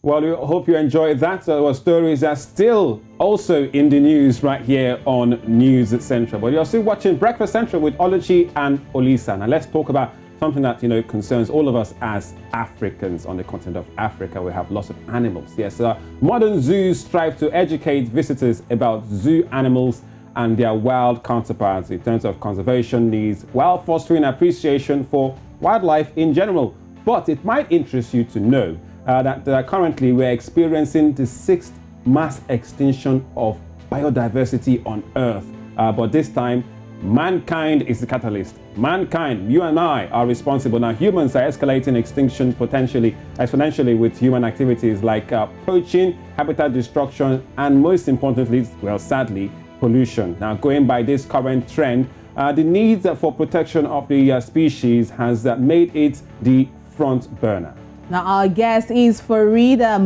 Well, we hope you enjoyed that. Our stories are still also in the news right here on News Central. But you're still watching Breakfast Central with Oluchi and Olisa. Now let's talk about something that concerns all of us as Africans on the continent of Africa. We have lots of animals. Yes, modern zoos strive to educate visitors about zoo animals and their wild counterparts in terms of conservation needs, while fostering appreciation for wildlife in general. But it might interest you to know that currently we're experiencing the 6th mass extinction of biodiversity on Earth. But this time, mankind is the catalyst. Mankind, you and I, are responsible. Now, humans are escalating extinction exponentially with human activities like poaching, habitat destruction, and most importantly, well, sadly, pollution. Now, going by this current trend, the need for protection of the species has made it the front burner. Now, our guest is Fareedah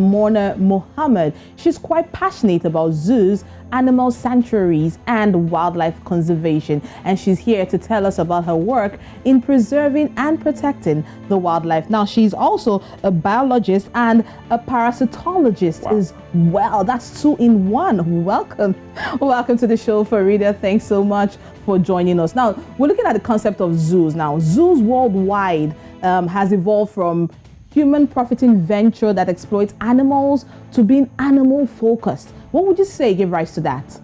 Mohammed. She's quite passionate about zoos, animal sanctuaries, and wildlife conservation. And she's here to tell us about her work in preserving and protecting the wildlife. Now, she's also a biologist and a parasitologist as well. That's 2 in 1. Welcome. Welcome to the show, Fareedah. Thanks so much for joining us. Now, we're looking at the concept of zoos. Now, zoos worldwide has evolved from human profiting venture that exploits animals to being animal focused. What would you say gave rise to that?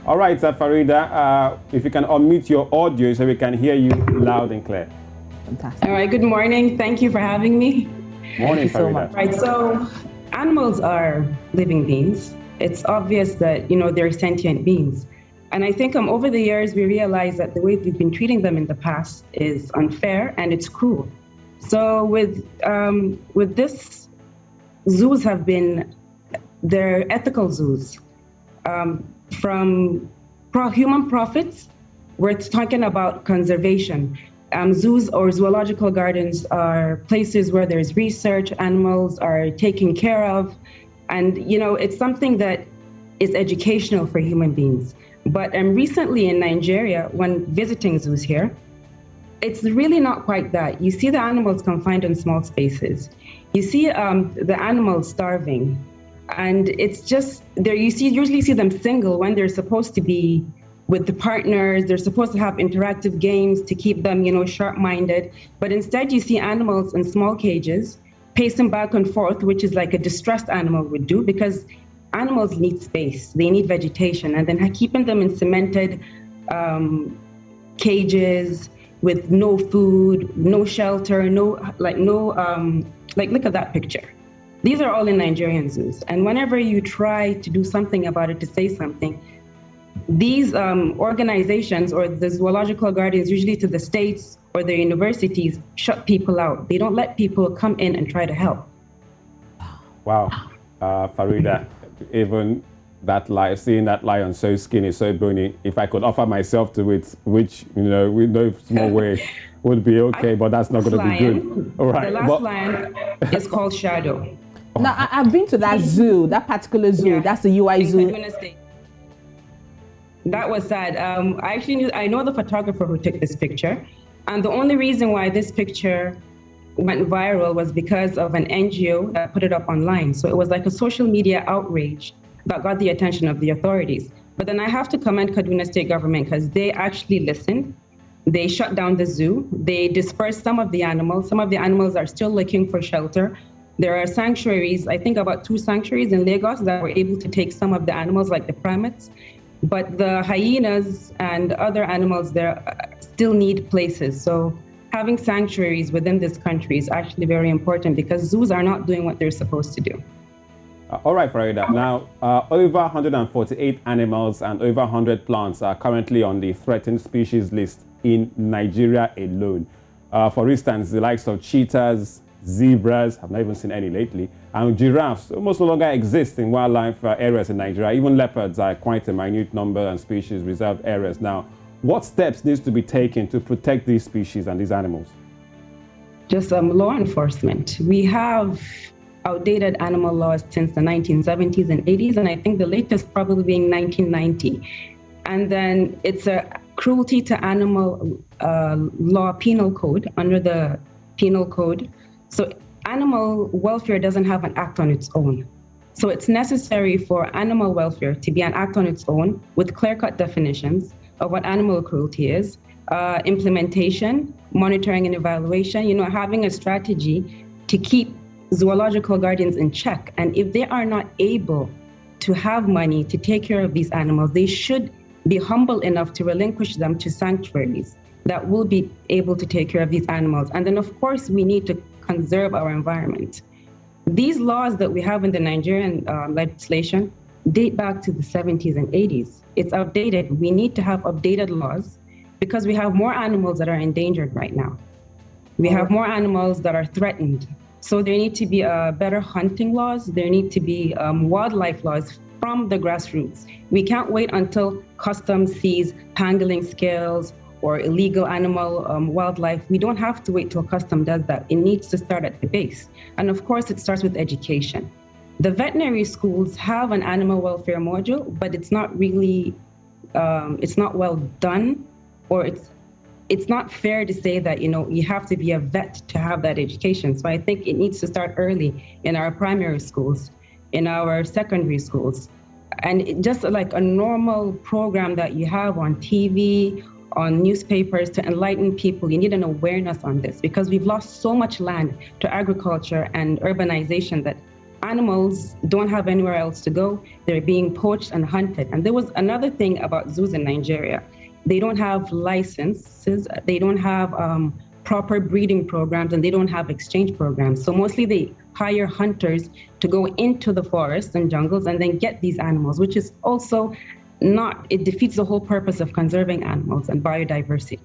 All right, Fareedah, if you can unmute your audio so we can hear you loud and clear. Fantastic. All right, good morning. Thank you for having me. Morning, Fareedah. So right, so animals are living beings. It's obvious that, they're sentient beings. And I think over the years, we realized that the way we've been treating them in the past is unfair and it's cruel. So with this, zoos have been, they're ethical zoos. From human profits, we're talking about conservation. Zoos or zoological gardens are places where there's research, animals are taken care of. And, it's something that is educational for human beings. But recently in Nigeria, when visiting zoos here, it's really not quite that. You see the animals confined in small spaces. You see the animals starving. And it's just, usually see them single when they're supposed to be with the partners. They're supposed to have interactive games to keep them, sharp-minded. But instead, you see animals in small cages, pacing back and forth, which is like a distressed animal would do, because animals need space, they need vegetation, and then keeping them in cemented cages with no food, no shelter, look at that picture. These are all in Nigerian zoos. And whenever you try to do something about it, to say something, these organizations or the zoological gardens, usually to the states or the universities, shut people out. They don't let people come in and try to help. Wow, Fareedah. Even that lion, seeing that lion so skinny, so bony, if I could offer myself to it, which, with no small way would be okay, but that's not going to be good. All right. The last lion is called Shadow. Now, I've been to that zoo, that particular zoo. Yeah. That's the UI zoo. That was sad. I know the photographer who took this picture. And the only reason why this picture went viral was because of an NGO that put it up online. So it was like a social media outrage that got the attention of the authorities. But then I have to commend Kaduna State government because they actually listened. They shut down the zoo. They dispersed some of the animals. Some of the animals are still looking for shelter. There are sanctuaries, I think about 2 sanctuaries in Lagos that were able to take some of the animals like the primates. But the hyenas and other animals there still need places. So having sanctuaries within this country is actually very important because zoos are not doing what they're supposed to do. All right, Fareedah. Now, over 148 animals and over 100 plants are currently on the threatened species list in Nigeria alone. For instance, the likes of cheetahs, zebras, I've not even seen any lately, and giraffes almost no longer exist in wildlife areas in Nigeria. Even leopards are quite a minute number and species reserved areas. Now, what steps needs to be taken to protect these species and these animals? Just law enforcement. We have outdated animal laws since the 1970s and 80s, and I think the latest probably being 1990. And then it's a cruelty to animal law penal code, under the penal code. So animal welfare doesn't have an act on its own. So it's necessary for animal welfare to be an act on its own with clear-cut definitions of what animal cruelty is, implementation, monitoring and evaluation, having a strategy to keep zoological guardians in check. And if they are not able to have money to take care of these animals, they should be humble enough to relinquish them to sanctuaries that will be able to take care of these animals. And then, of course, we need to conserve our environment. These laws that we have in the Nigerian legislation date back to the 70s and 80s. It's outdated. We need to have updated laws because we have more animals that are endangered right now. We have more animals that are threatened. So there need to be better hunting laws. There need to be wildlife laws from the grassroots. We can't wait until customs sees pangolin scales or illegal animal wildlife. We don't have to wait till custom does that. It needs to start at the base. And of course, it starts with education. The veterinary schools have an animal welfare module, but it's not really, it's not well done, or it's not fair to say that, you have to be a vet to have that education. So I think it needs to start early in our primary schools, in our secondary schools. And just like a normal program that you have on TV, on newspapers to enlighten people, you need an awareness on this because we've lost so much land to agriculture and urbanization that animals don't have anywhere else to go. They're being poached and hunted. And there was another thing about zoos in Nigeria. They don't have licenses, they don't have proper breeding programs, and they don't have exchange programs. So mostly they hire hunters to go into the forests and jungles and then get these animals, which is also it defeats the whole purpose of conserving animals and biodiversity.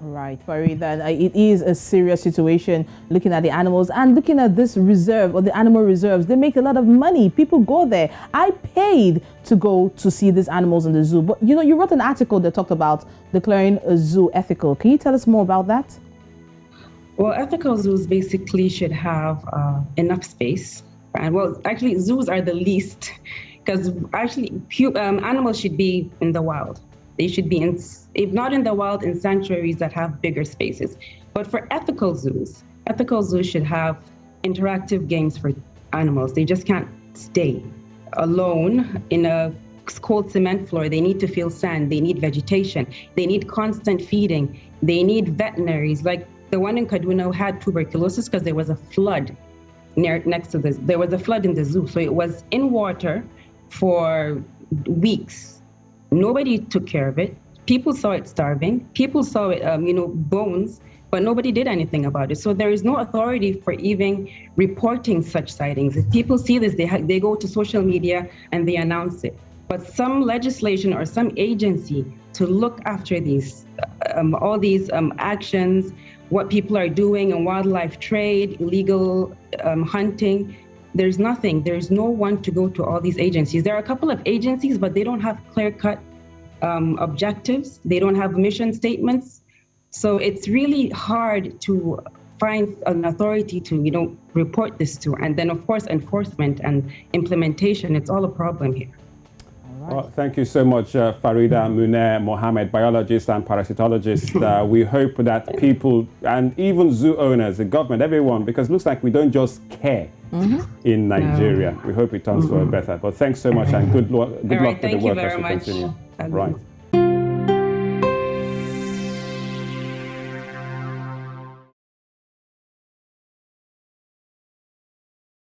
Right, Fareedah, it is a serious situation looking at the animals and looking at this reserve or the animal reserves. They make a lot of money. People go there. I paid to go to see these animals in the zoo. But you wrote an article that talked about declaring a zoo ethical. Can you tell us more about that? Well, ethical zoos basically should have enough space. And well, actually, zoos are the least, because actually animals should be in the wild. They should be if not in the wild, in sanctuaries that have bigger spaces. But for ethical zoos should have interactive games for animals. They just can't stay alone in a cold cement floor. They need to feel sand. They need vegetation. They need constant feeding. They need veterinaries. Like the one in Kaduna had tuberculosis because there was a flood next to this. There was a flood in the zoo. So it was in water for weeks. Nobody took care of it. People saw it starving. People saw it, bones, but nobody did anything about it. So there is no authority for even reporting such sightings. If people see this, they go to social media and they announce it. But some legislation or some agency to look after these, all these actions, what people are doing in wildlife trade, illegal hunting, there's nothing. There's no one to go to all these agencies. There are a couple of agencies, but they don't have clear-cut objectives. They don't have mission statements. So it's really hard to find an authority to, report this to. And then, of course, enforcement and implementation, it's all a problem here. Well, thank you so much, Fareedah, Munir, Mohammed, biologist and parasitologist. We hope that people and even zoo owners, the government, everyone, because it looks like we don't just care in Nigeria. We hope it turns for better. But thanks so much and good luck with the work as you continue. Right.